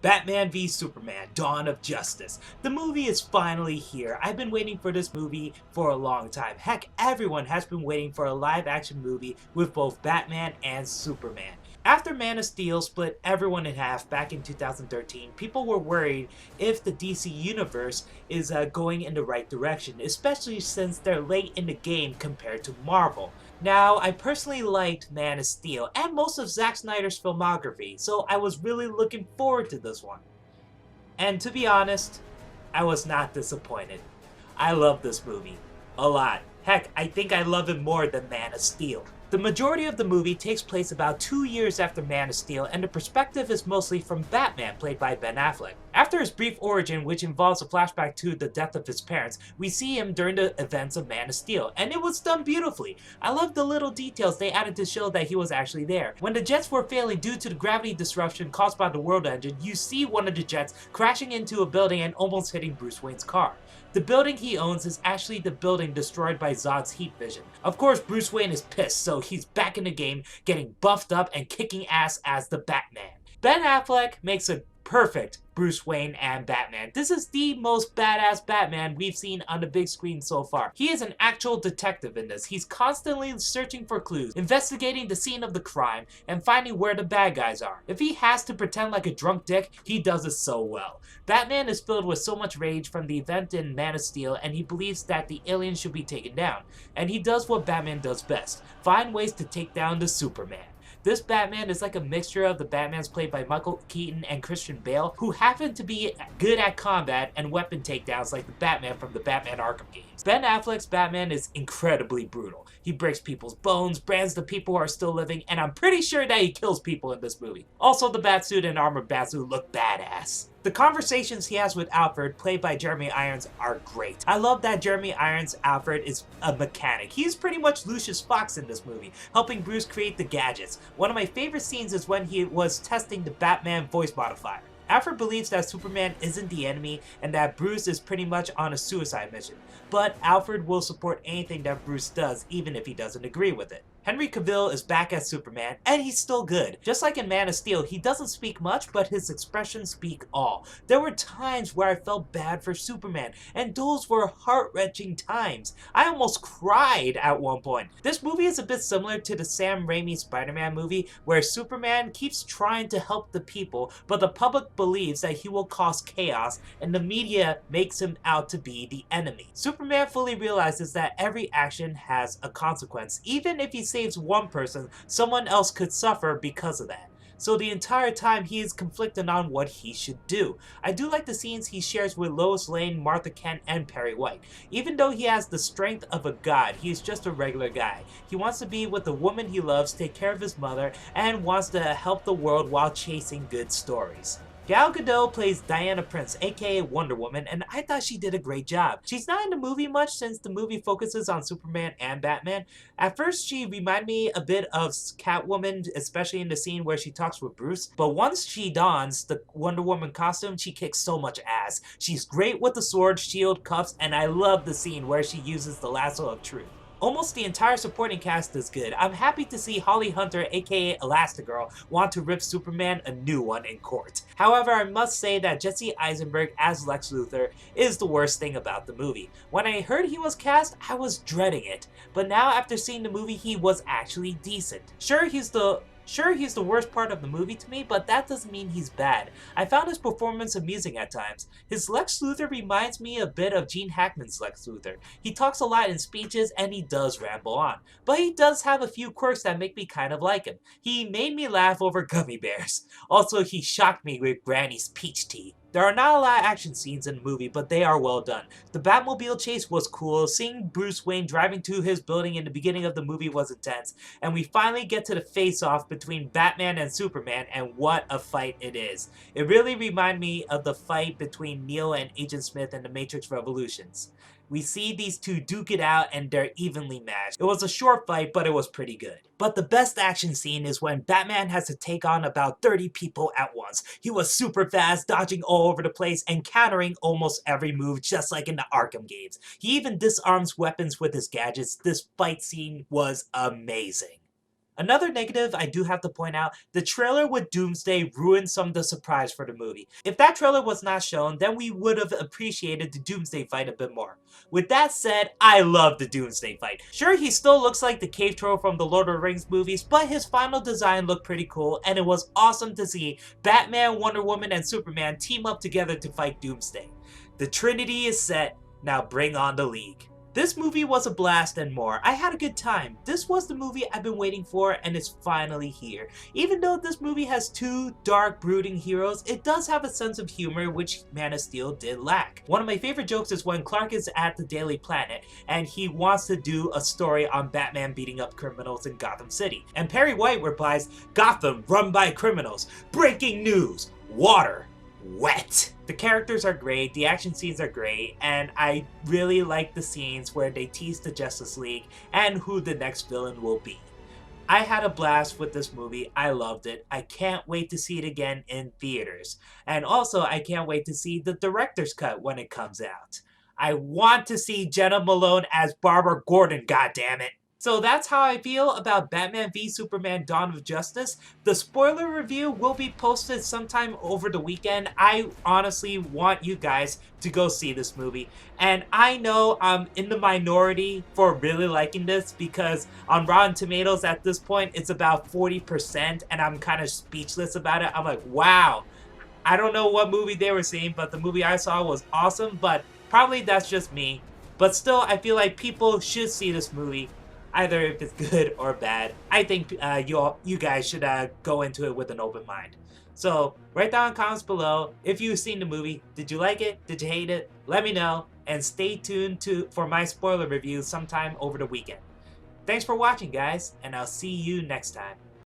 Batman v Superman: Dawn of Justice. The movie is finally here. I've been waiting for this movie for a long time. Heck, everyone has been waiting for a live-action movie with both Batman and Superman. After Man of Steel split everyone in half back in 2013, people were worried if the DC Universe is going in the right direction, especially since they're late in the game compared to Marvel. Now, I personally liked Man of Steel and most of Zack Snyder's filmography, so I was really looking forward to this one. And to be honest, I was not disappointed. I love this movie. A lot. Heck, I think I love it more than Man of Steel. The majority of the movie takes place about 2 years after Man of Steel, and the perspective is mostly from Batman, played by Ben Affleck. After his brief origin, which involves a flashback to the death of his parents, we see him during the events of Man of Steel, and it was done beautifully. I love the little details they added to show that he was actually there. When the jets were failing due to the gravity disruption caused by the world engine, you see one of the jets crashing into a building and almost hitting Bruce Wayne's car. The building he owns is actually the building destroyed by Zod's heat vision. Of course, Bruce Wayne is pissed, so he's back in the game, getting buffed up and kicking ass as the Batman. Ben Affleck makes a perfect Bruce Wayne and Batman. This is the most badass Batman we've seen on the big screen so far. He is an actual detective in this. He's constantly searching for clues, investigating the scene of the crime, and finding where the bad guys are. If he has to pretend like a drunk dick, he does it so well. Batman is filled with so much rage from the event in Man of Steel, and he believes that the aliens should be taken down. And he does what Batman does best: find ways to take down the Superman. This Batman is like a mixture of the Batmans played by Michael Keaton and Christian Bale, who happen to be good at combat and weapon takedowns like the Batman from the Batman Arkham games. Ben Affleck's Batman is incredibly brutal. He breaks people's bones, brands the people who are still living, and I'm pretty sure that he kills people in this movie. Also, the Batsuit and armored Batsuit look badass. The conversations he has with Alfred, played by Jeremy Irons, are great. I love that Jeremy Irons' Alfred is a mechanic. He's pretty much Lucius Fox in this movie, helping Bruce create the gadgets. One of my favorite scenes is when he was testing the Batman voice modifier. Alfred believes that Superman isn't the enemy and that Bruce is pretty much on a suicide mission, but Alfred will support anything that Bruce does even if he doesn't agree with it. Henry Cavill is back as Superman, and he's still good. Just like in Man of Steel, he doesn't speak much, but his expressions speak all. There were times where I felt bad for Superman, and those were heart-wrenching times. I almost cried at one point. This movie is a bit similar to the Sam Raimi Spider-Man movie, where Superman keeps trying to help the people, but the public believes that he will cause chaos, and the media makes him out to be the enemy. Superman fully realizes that every action has a consequence. Even if he saves one person, someone else could suffer because of that. So the entire time he is conflicted on what he should do. I do like the scenes he shares with Lois Lane, Martha Kent, and Perry White. Even though he has the strength of a god, he is just a regular guy. He wants to be with the woman he loves, take care of his mother, and wants to help the world while chasing good stories. Gal Gadot plays Diana Prince, aka Wonder Woman, and I thought she did a great job. She's not in the movie much since the movie focuses on Superman and Batman. At first, she reminded me a bit of Catwoman, especially in the scene where she talks with Bruce, but once she dons the Wonder Woman costume, she kicks so much ass. She's great with the sword, shield, cuffs, and I love the scene where she uses the lasso of truth. Almost the entire supporting cast is good. I'm happy to see Holly Hunter, aka Elastigirl, want to rip Superman a new one in court. However, I must say that Jesse Eisenberg as Lex Luthor is the worst thing about the movie. When I heard he was cast, I was dreading it. But now after seeing the movie, he was actually decent. Sure, he's the worst part of the movie to me, but that doesn't mean he's bad. I found his performance amusing at times. His Lex Luthor reminds me a bit of Gene Hackman's Lex Luthor. He talks a lot in speeches and he does ramble on, but he does have a few quirks that make me kind of like him. He made me laugh over gummy bears. Also, he shocked me with Granny's peach tea. There are not a lot of action scenes in the movie, but they are well done. The Batmobile chase was cool, seeing Bruce Wayne driving to his building in the beginning of the movie was intense, and we finally get to the face-off between Batman and Superman, and what a fight it is. It really reminded me of the fight between Neo and Agent Smith in The Matrix Revolutions. We see these two duke it out and they're evenly matched. It was a short fight, but it was pretty good. But the best action scene is when Batman has to take on about 30 people at once. He was super fast, dodging all over the place and countering almost every move, just like in the Arkham games. He even disarms weapons with his gadgets. This fight scene was amazing. Another negative I do have to point out, the trailer with Doomsday ruined some of the surprise for the movie. If that trailer was not shown, then we would have appreciated the Doomsday fight a bit more. With that said, I love the Doomsday fight. Sure, he still looks like the cave troll from the Lord of the Rings movies, but his final design looked pretty cool, and it was awesome to see Batman, Wonder Woman, and Superman team up together to fight Doomsday. The Trinity is set, now bring on the League. This movie was a blast and more. I had a good time. This was the movie I've been waiting for, and it's finally here. Even though this movie has two dark, brooding heroes, it does have a sense of humor which Man of Steel did lack. One of my favorite jokes is when Clark is at the Daily Planet and he wants to do a story on Batman beating up criminals in Gotham City. And Perry White replies, "Gotham run by criminals. Breaking news. Water. Wet." The characters are great, the action scenes are great, and I really like the scenes where they tease the Justice League and who the next villain will be. I had a blast with this movie. I loved it. I can't wait to see it again in theaters. And also, I can't wait to see the director's cut when it comes out. I want to see Jenna Malone as Barbara Gordon, goddammit. So that's how I feel about Batman v Superman Dawn of Justice. The spoiler review will be posted sometime over the weekend. I honestly want you guys to go see this movie. And I know I'm in the minority for really liking this because on Rotten Tomatoes at this point it's about 40% and I'm kind of speechless about it. I'm like, wow. I don't know what movie they were seeing, but the movie I saw was awesome, but probably that's just me. But still, I feel like people should see this movie. Either if it's good or bad. I think you guys should go into it with an open mind. So write down in comments below if you've seen the movie. Did you like it? Did you hate it? Let me know. And stay tuned for my spoiler review sometime over the weekend. Thanks for watching, guys, and I'll see you next time.